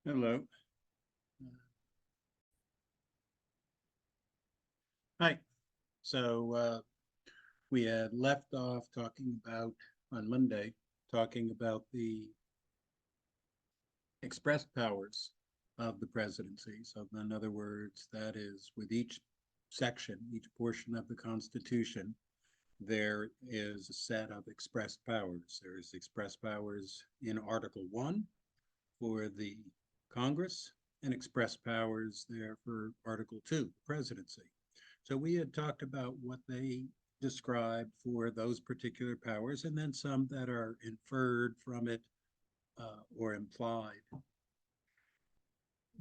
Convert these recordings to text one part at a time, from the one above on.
Hello. Hi. So we had left off talking about on Monday, talking about the express powers of the presidency. So, in other words, that is with each section, each portion of the Constitution, there is a set of express powers. There is express powers in Article 1 for the Congress and express powers there for Article 2, presidency. So we had talked about what they describe for those particular powers and then some that are inferred from it or implied.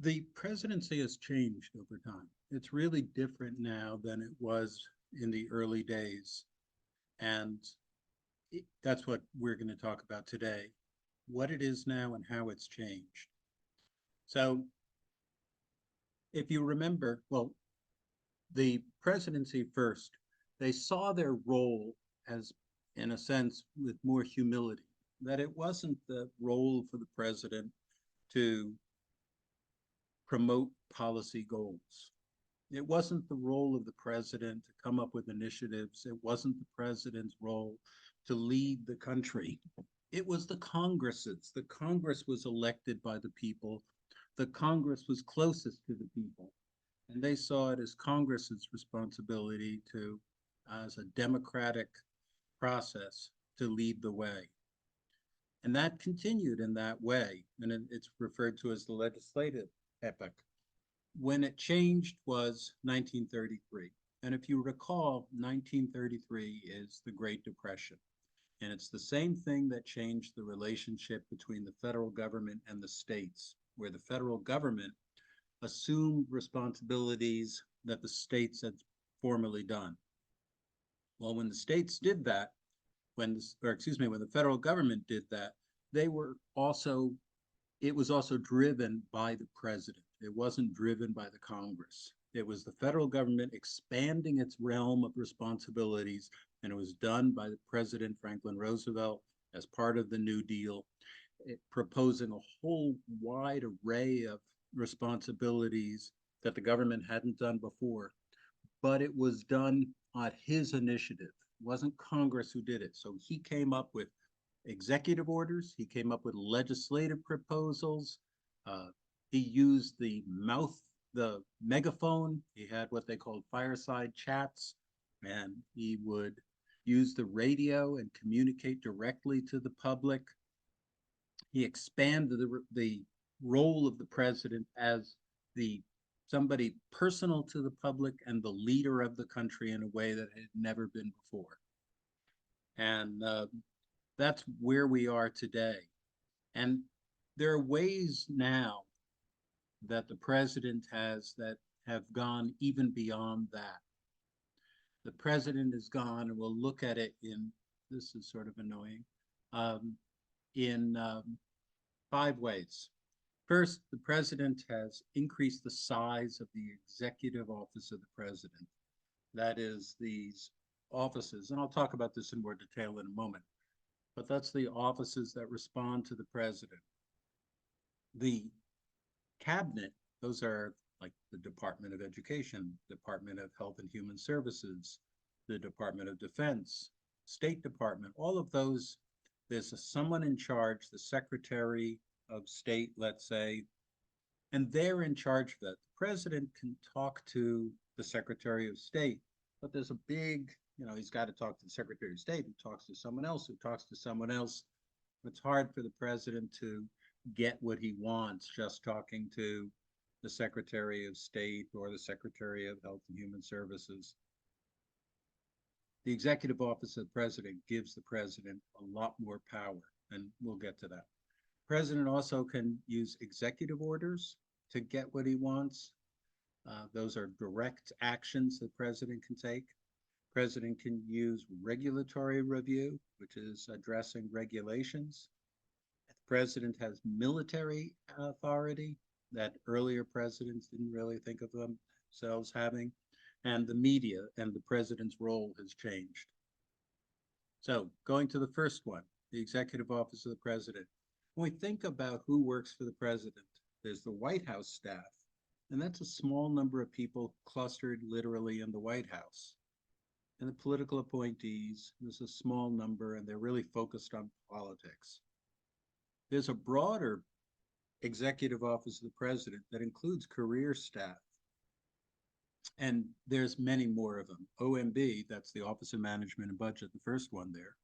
The presidency has changed over time. It's really different now than it was in the early days. And that's what we're going to talk about today, what it is now and how it's changed. So if you remember, well, the presidency first, they saw their role as, in a sense, with more humility, that it wasn't the role for the president to promote policy goals. It wasn't the role of the president to come up with initiatives. It wasn't the president's role to lead the country. It was the Congresses. The Congress was elected by the people. The Congress was closest to the people. And they saw it as Congress's responsibility to, as a democratic process, to lead the way. And that continued in that way, and it's referred to as the legislative epoch. When it changed was 1933. And if you recall, 1933 is the Great Depression. And it's the same thing that changed the relationship between the federal government and the states, where the federal government assumed responsibilities that the states had formerly done. Well, when the states did that, when the federal government did that, they were also, it was also driven by the president. It wasn't driven by the Congress. It was the federal government expanding its realm of responsibilities, and it was done by the President Franklin Roosevelt as part of the New Deal, proposing a whole wide array of responsibilities that the government hadn't done before, but it was done on his initiative. It wasn't Congress who did it. So he came up with executive orders, he came up with legislative proposals. Uh, he used the megaphone. He had what they called fireside chats, and he would use the radio and communicate directly to the public. He expanded the role of the president as the somebody personal to the public and the leader of the country in a way that had never been before. And that's where we are today. And there are ways now that the president has that have gone even beyond that. The president has gone, and we'll look at it in, this is sort of annoying, um, in 5 ways. First, the president has increased the size of the executive office of the president. That is these offices, and I'll talk about this in more detail in a moment, but that's the offices that respond to the president. The cabinet, those are like the Department of Education, Department of Health and Human Services, the Department of Defense, State Department, all of those, there's someone in charge, the Secretary of State, let's say, and they're in charge of that. The president can talk to the Secretary of State, but there's a big, he's got to talk to the Secretary of State, who talks to someone else, who talks to someone else. It's hard for the president to get what he wants just talking to the Secretary of State or the Secretary of Health and Human Services. The executive office of the president gives the president a lot more power, and we'll get to that. The president also can use executive orders to get what he wants. Those are direct actions the president can take. The president can use regulatory review, which is addressing regulations. The president has military authority that earlier presidents didn't really think of themselves having. And the media and the president's role has changed. So going to the first one, the executive office of the president. When we think about who works for the president, There's the White House staff, and that's a small number of people clustered literally in the White House. And the political appointees, there's a small number, and they're really focused on politics. There's a broader executive office of the president that includes career staff, and there's many more of them. OMB, that's the Office of Management and Budget, the first one there,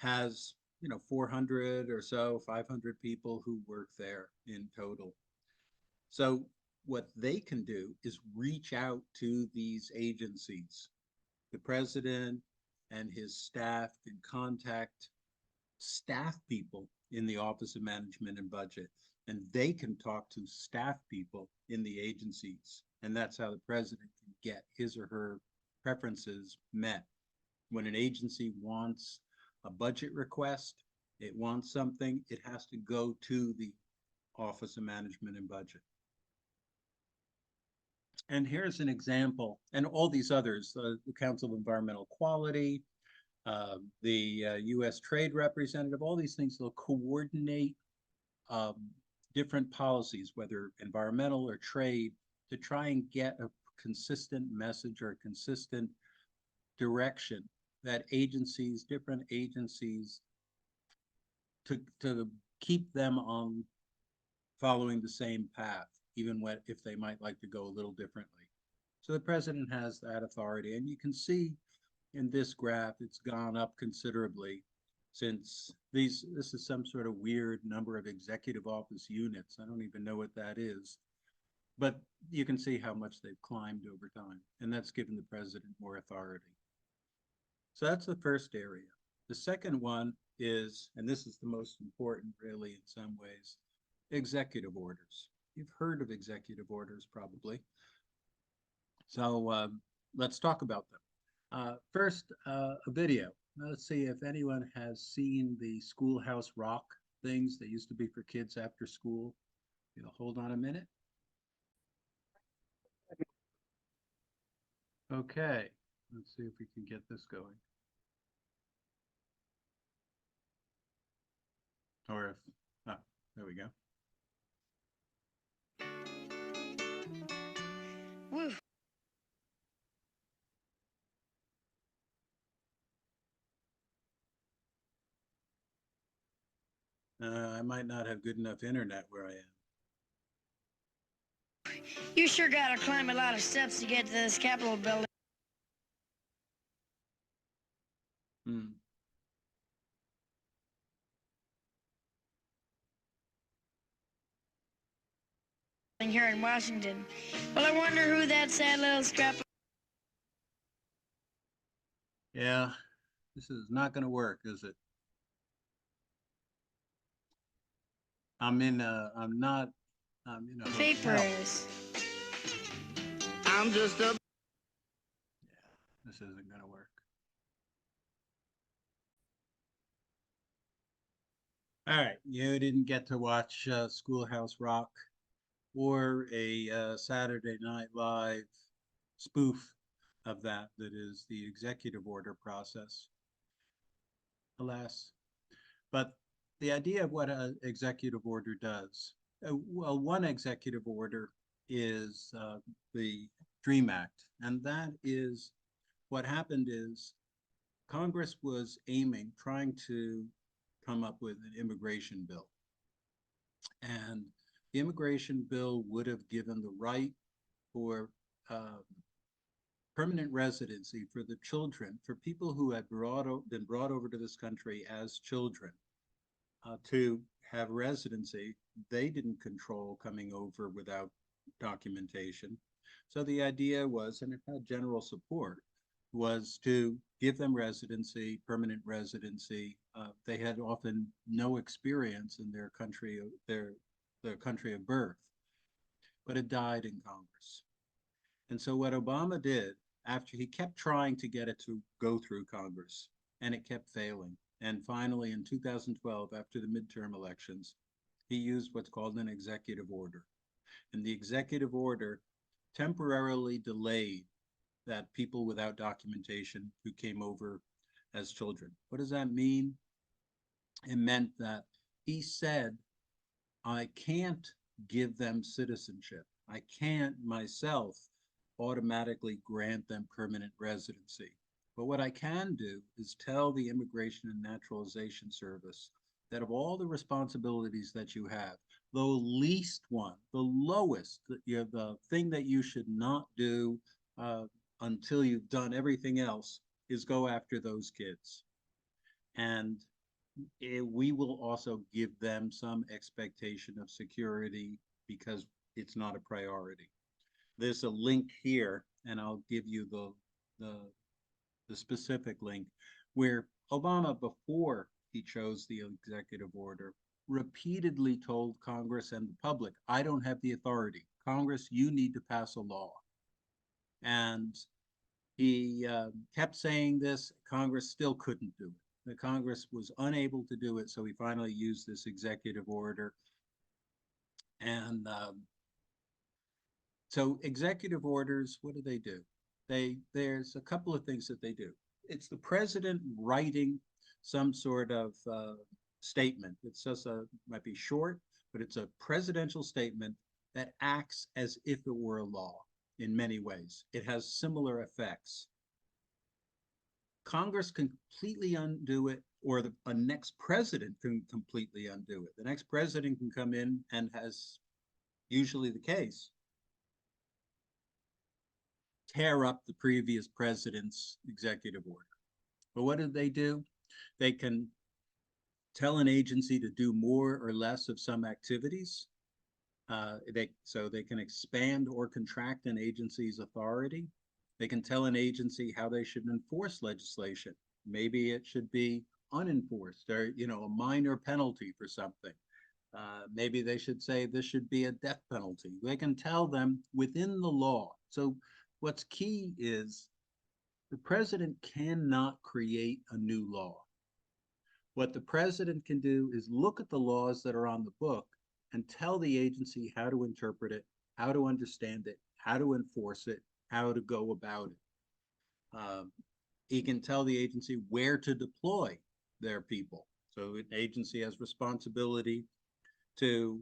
has 400 or so, 500 people who work there in total. So what they can do is reach out to these agencies. The president and his staff can contact staff people in the Office of Management and Budget, and they can talk to staff people in the agencies. And that's how the president can get his or her preferences met. When an agency wants a budget request, it wants something, it has to go to the Office of Management and Budget. And here's an example, and all these others, the Council of Environmental Quality, the U.S. Trade Representative, all these things, they'll coordinate different policies, whether environmental or trade, to try and get a consistent message or a consistent direction that agencies, different agencies, to keep them on following the same path, even if they might like to go a little differently. So the president has that authority, and you can see in this graph, it's gone up considerably since this is some sort of weird number of executive office units. I don't even know what that is, but you can see how much they've climbed over time, and that's given the president more authority. So that's the first area. The second one is, and this is the most important really in some ways, executive orders. You've heard of executive orders probably. So let's talk about them. First, a video. Let's see if anyone has seen the Schoolhouse Rock things that used to be for kids after school. Hold on a minute. Okay, let's see if we can get this going. Or if, there we go. Woo. I might not have good enough internet where I am. You sure gotta climb a lot of steps to get to this Capitol building. Here in Washington. Well, I wonder who that sad little scrap. Yeah, this is not going to work, is it? I'm not, Papers. I'm just a. Yeah, this isn't going to work. All right, you didn't get to watch Schoolhouse Rock or a Saturday Night Live spoof of that is the executive order process, alas. But the idea of what an executive order does, well, one executive order is the DREAM Act, and that is what happened is Congress was trying to come up with an immigration bill. And the immigration bill would have given the right for permanent residency for the children, for people who had been brought over to this country as children, to have residency. They didn't control coming over without documentation. So the idea was, and it had general support, was to give them residency, permanent residency. They had often no experience in their country, their country of birth, but it died in Congress. And so what Obama did, after he kept trying to get it to go through Congress, and it kept failing. And finally, in 2012, after the midterm elections, he used what's called an executive order. And the executive order temporarily delayed that people without documentation who came over as children. What does that mean? It meant that he said I can't give them citizenship. I can't myself automatically grant them permanent residency. But what I can do is tell the Immigration and Naturalization Service that of all the responsibilities that you have, the least one, the lowest, the thing that you should not do uh, until you've done everything else is go after those kids. And we will also give them some expectation of security because it's not a priority. There's a link here, and I'll give you the, the specific link, where Obama, before he chose the executive order, repeatedly told Congress and the public, I don't have the authority. Congress, you need to pass a law. And he kept saying this. Congress still couldn't do it. The Congress was unable to do it, so he finally used this executive order. And so executive orders, what do? There's a couple of things that they do. It's the president writing some sort of statement. It's just might be short, but it's a presidential statement that acts as if it were a law in many ways. It has similar effects. Congress can completely undo it, or a next president can completely undo it. The next president can come in and, has usually the case, tear up the previous president's executive order. But what do? They can tell an agency to do more or less of some activities. So they can expand or contract an agency's authority. They can tell an agency how they should enforce legislation. Maybe it should be unenforced, or a minor penalty for something. Maybe they should say this should be a death penalty. They can tell them within the law. So what's key is the president cannot create a new law. What the president can do is look at the laws that are on the book and tell the agency how to interpret it, how to understand it, how to enforce it, how to go about it. He can tell the agency where to deploy their people. So an agency has responsibility to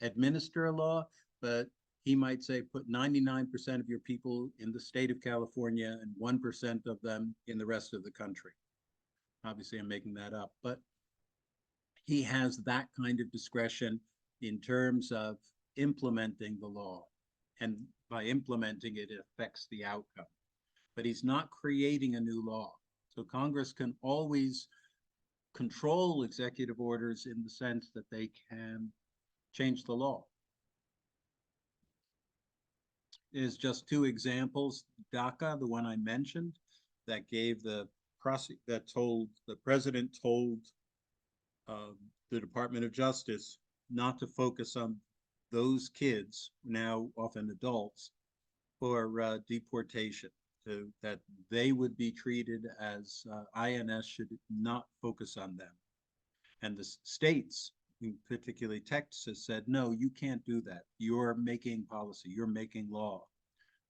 administer a law, but he might say put 99% of your people in the state of California and 1% of them in the rest of the country. Obviously, I'm making that up, but he has that kind of discretion in terms of implementing the law. And by implementing it, it affects the outcome. But he's not creating a new law. So Congress can always control executive orders in the sense that they can change the law. There's just two examples. DACA, the one I mentioned, that gave the president told the Department of Justice not to focus on those kids, now often adults, for deportation, that they would be treated as INS should not focus on them. And the states, particularly Texas, said, no, you can't do that. You're making policy, you're making law.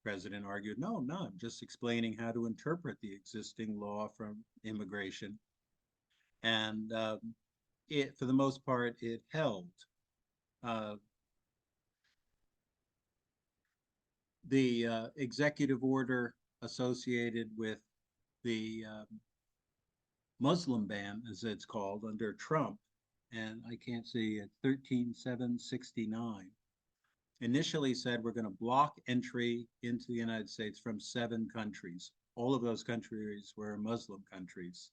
The president argued, no, I'm just explaining how to interpret the existing law from immigration. And for the most part, it held. The executive order associated with the Muslim ban, as it's called, under Trump, and I can't see it, 13769, initially said we're going to block entry into the United States from 7 countries. All of those countries were Muslim countries.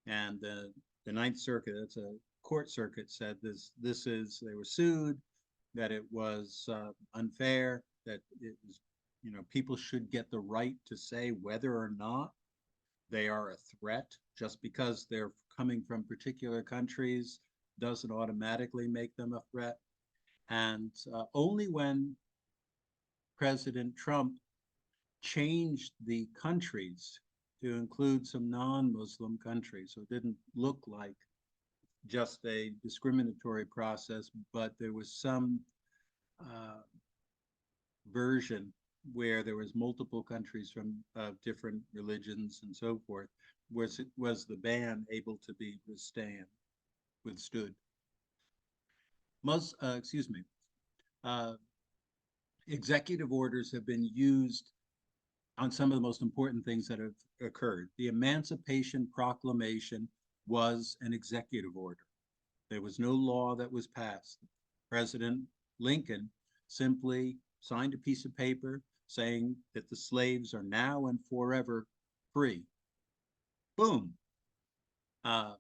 And the Ninth Circuit, that's a court circuit, said they were sued, that it was unfair, that it was, people should get the right to say whether or not they are a threat. Just because they're coming from particular countries doesn't automatically make them a threat. And only when President Trump changed the countries to include some non-Muslim countries, so it didn't look like just a discriminatory process, but there was some version where there was multiple countries from different religions and so forth, was the ban able to be withstood. excuse me, uh, executive orders have been used on some of the most important things that have occurred. The Emancipation Proclamation was an executive order. There was no law that was passed. President Lincoln simply signed a piece of paper saying that the slaves are now and forever free. Boom. Uh,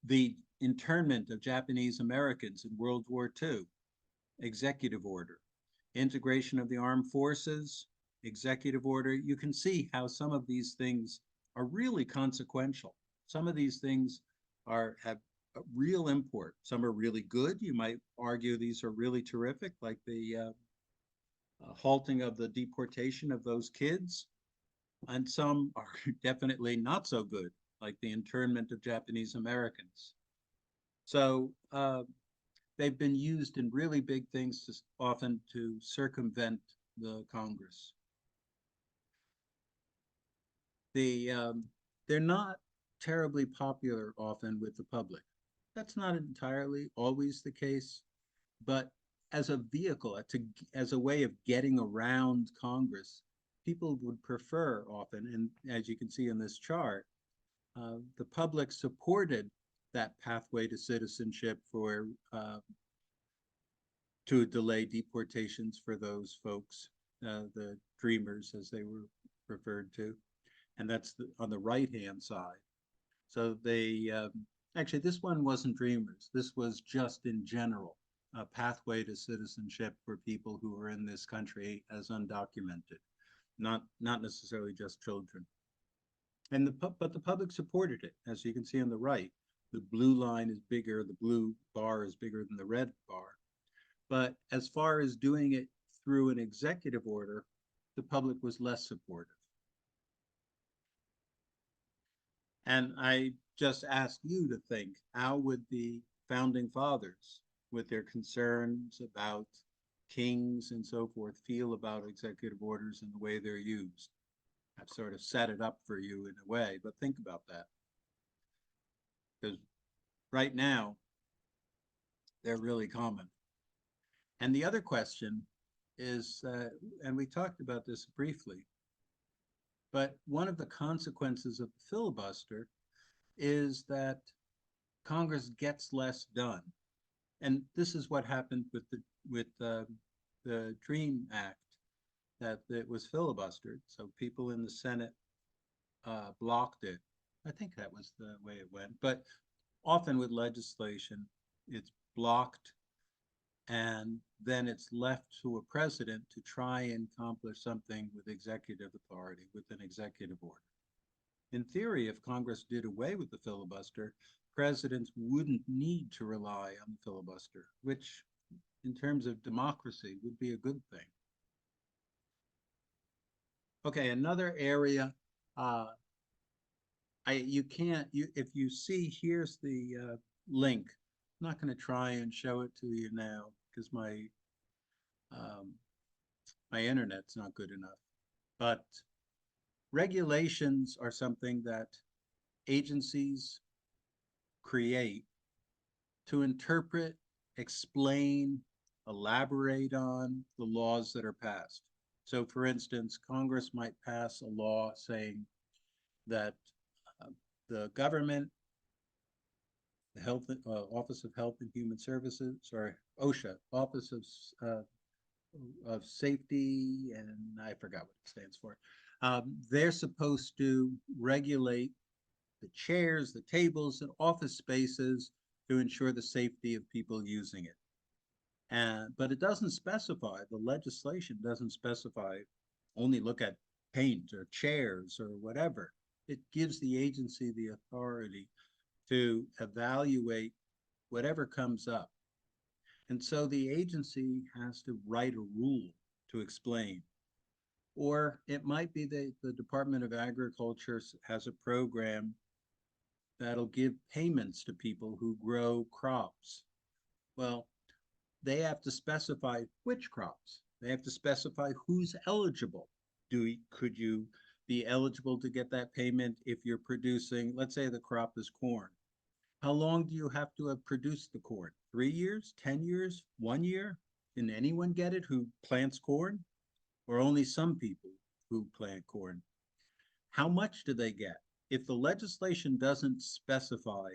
the internment of Japanese Americans in World War II, executive order. Integration of the armed forces, executive order. You can see how some of these things are really consequential. Some of these things have a real import. Some are really good. You might argue these are really terrific, like the halting of the deportation of those kids. And some are definitely not so good, like the internment of Japanese Americans. So they've been used in really big things, often to circumvent the Congress. The they're not terribly popular often with the public. That's not entirely always the case, but as a vehicle, as a way of getting around Congress, people would prefer often, and as you can see in this chart, the public supported that pathway to citizenship for to delay deportations for those folks, the dreamers as they were referred to, and that's on the right-hand side. So they actually this one wasn't dreamers. This was just in general a pathway to citizenship for people who are in this country as undocumented, not necessarily just children. And but the public supported it, as you can see on the right. The blue line is bigger, the blue bar is bigger than the red bar. But as far as doing it through an executive order, the public was less supportive. And I just ask you to think, how would the founding fathers, with their concerns about kings and so forth, feel about executive orders and the way they're used? I've sort of set it up for you in a way, but think about that. Because right now, they're really common. And the other question is, and we talked about this briefly, but one of the consequences of the filibuster is that Congress gets less done. And this is what happened with the Dream Act, that it was filibustered. So people in the Senate blocked it. I think that was the way it went. But often with legislation, it's blocked and then it's left to a president to try and accomplish something with executive authority, with an executive order. In theory, if Congress did away with the filibuster, presidents wouldn't need to rely on the filibuster, which in terms of democracy would be a good thing. Okay, another area, you can't, if you see, here's the link. I'm not going to try and show it to you now because um, my internet's not good enough. But regulations are something that agencies create to interpret, explain, elaborate on the laws that are passed. So, for instance, Congress might pass a law saying that uh, the government, the Office of Health and Human Services, sorry, OSHA, Office of Safety, and I forgot what it stands for. They're supposed to regulate the chairs, the tables, and office spaces to ensure the safety of people using it. But it doesn't specify, the legislation doesn't specify only look at paint or chairs or whatever. It gives the agency the authority to evaluate whatever comes up. And so the agency has to write a rule to explain. Or it might be that the Department of Agriculture has a program that'll give payments to people who grow crops. Well, they have to specify which crops. They have to specify who's eligible. Could you be eligible to get that payment if you're producing, let's say the crop is corn. How long do you have to have produced the corn? 3 years, 10 years, 1 year? Can anyone get it who plants corn? Or only some people who plant corn? How much do they get? If the legislation doesn't specify,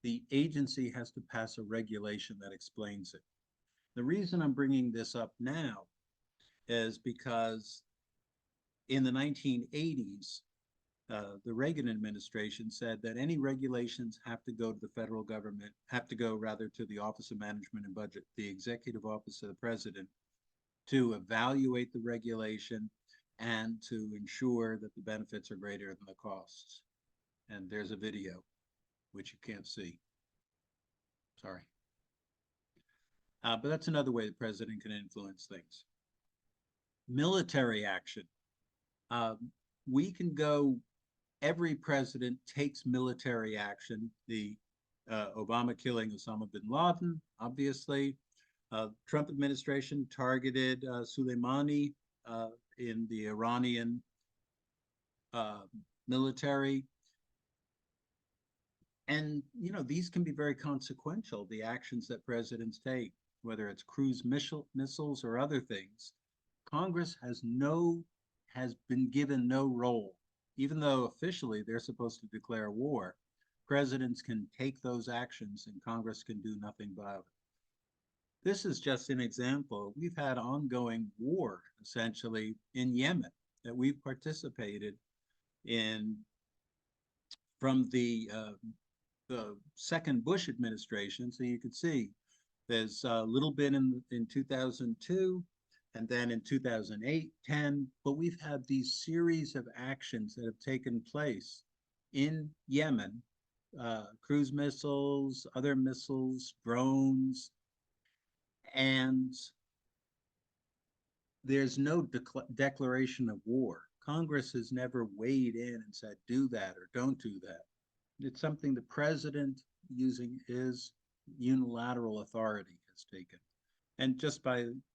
the agency has to pass a regulation that explains it. The reason I'm bringing this up now is because in the 1980s, the Reagan administration said that any regulations have to go to the federal government, have to go rather to the Office of Management and Budget, the executive office of the president, to evaluate the regulation and to ensure that the benefits are greater than the costs. And there's a video, which you can't see. Sorry. But that's another way the president can influence things. Military action. We can go, every president takes military action. The Obama killing Osama bin Laden, obviously. Trump administration targeted Soleimani in the Iranian military. And, these can be very consequential, the actions that presidents take, whether it's cruise missiles or other things. Congress has been given no role. Even though officially they're supposed to declare war, presidents can take those actions and Congress can do nothing about it. This is just an example. We've had ongoing war, essentially, in Yemen that we've participated in from the second Bush administration. So you could see there's a little bit in 2002, and then in 2008, 10, but we've had these series of actions that have taken place in Yemen, cruise missiles, other missiles, drones, and there's no declaration of war. Congress has never weighed in and said, do that or don't do that. It's something the president, using his unilateral authority, has taken. And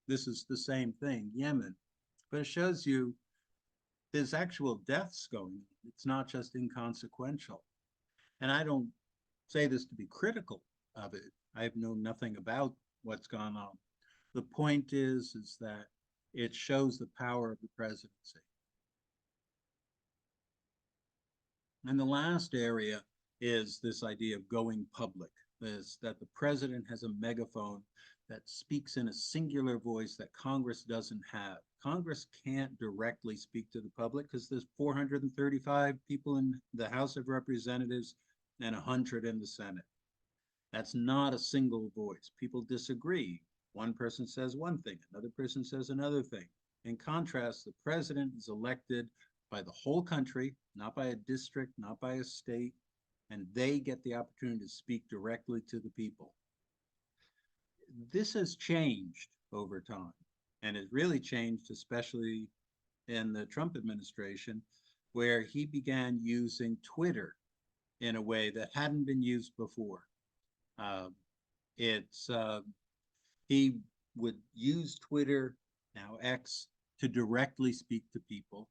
this is the same thing, Yemen. But it shows you there's actual deaths going on. It's not just inconsequential. And I don't say this to be critical of it. I know nothing about what's gone on. The point is that it shows the power of the presidency. And the last area is this idea of going public, is that the president has a megaphone that speaks in a singular voice that Congress doesn't have. Congress can't directly speak to the public because there's 435 people in the House of Representatives and 100 in the Senate. That's not a single voice. People disagree. One person says one thing, another person says another thing. In contrast, the president is elected by the whole country, not by a district, not by a state, and they get the opportunity to speak directly to the people. This has changed over time, and it really changed, especially in the Trump administration, where he began using Twitter in a way that hadn't been used before. He would use Twitter, now X, to directly speak to people,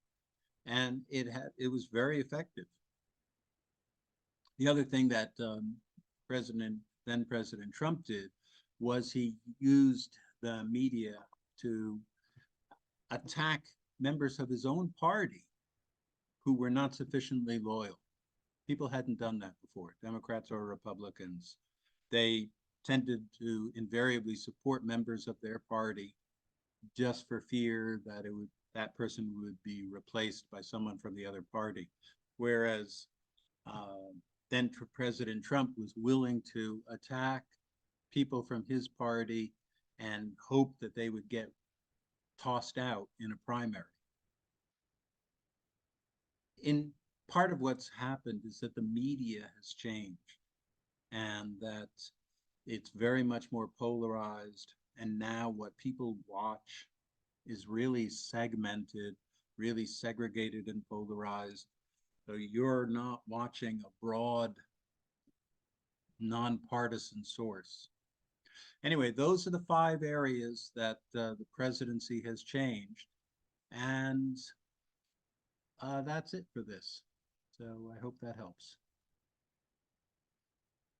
and it was very effective. The other thing that then President Trump did was he used the media to attack members of his own party who were not sufficiently loyal. People hadn't done that before, Democrats or Republicans. They tended to invariably support members of their party just for fear that that person would be replaced by someone from the other party. Whereas then President Trump was willing to attack people from his party and hope that they would get tossed out in a primary. In part of what's happened is that the media has changed and that it's very much more polarized. And now what people watch is really segmented, really segregated and polarized. So you're not watching a broad, nonpartisan source. Anyway, those are the 5 areas that the presidency has changed. And that's it for this. So I hope that helps.